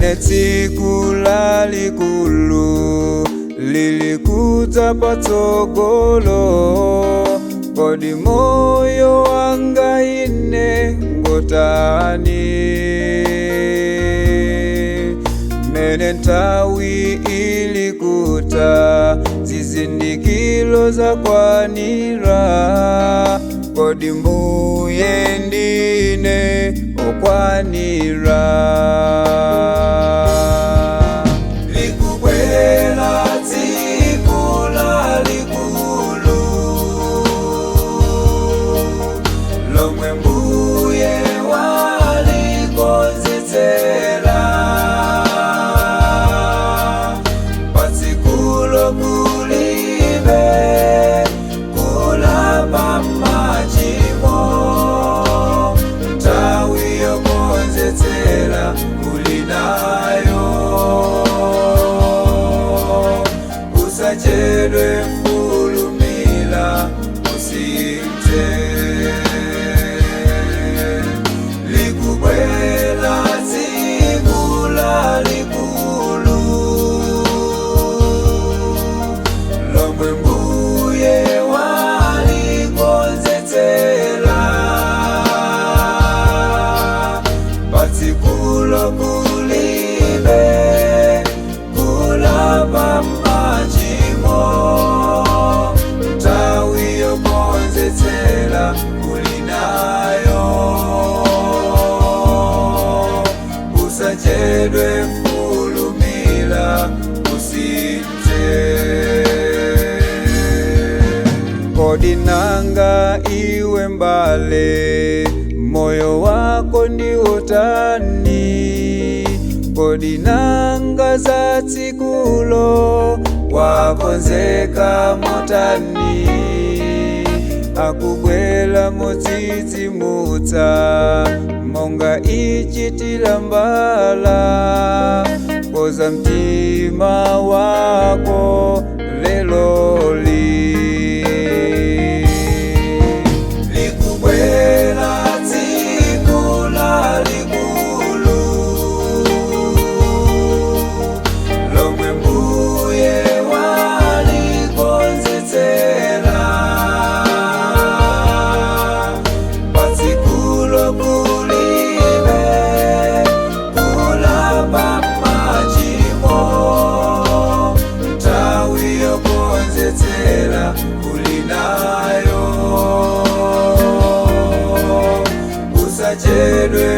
mene tsiku lalikulu lilikuza patsogolo, kodi moyo wanga ine ngotani? Mene nthawi ilikuta zizindikilo zakwanira, kodi mbuye ndine okwanira? Likubwela tsiku lalikulu lomwe mbuye walikonzetsera, patsikulo kulibe kulapa machimo, nthawi yokonzetsera kulinayo. Usachedwe mfulumila usinte, likubwela tsiku lalikulu lomwe mbuye walikonzetsera, patsikulo kulibe kulapa machimo, nthawi yokonzetsera kulinayo. Usachedwe mfulumila usinte. Kodi nanga iwe mbale, moyo wako ndi otani? Kodi nanga za tsikulo wakonzeka motani? Akubwela modzidzimutsa monga ichitila mbala, koza mtima wako leloli. Likubwela tsiku lalikulu lomwe mbuye walikonzetsera, patsikulo kulibe kulapa machimo, nthawi yokonzetsera kulinayo. Usachedwe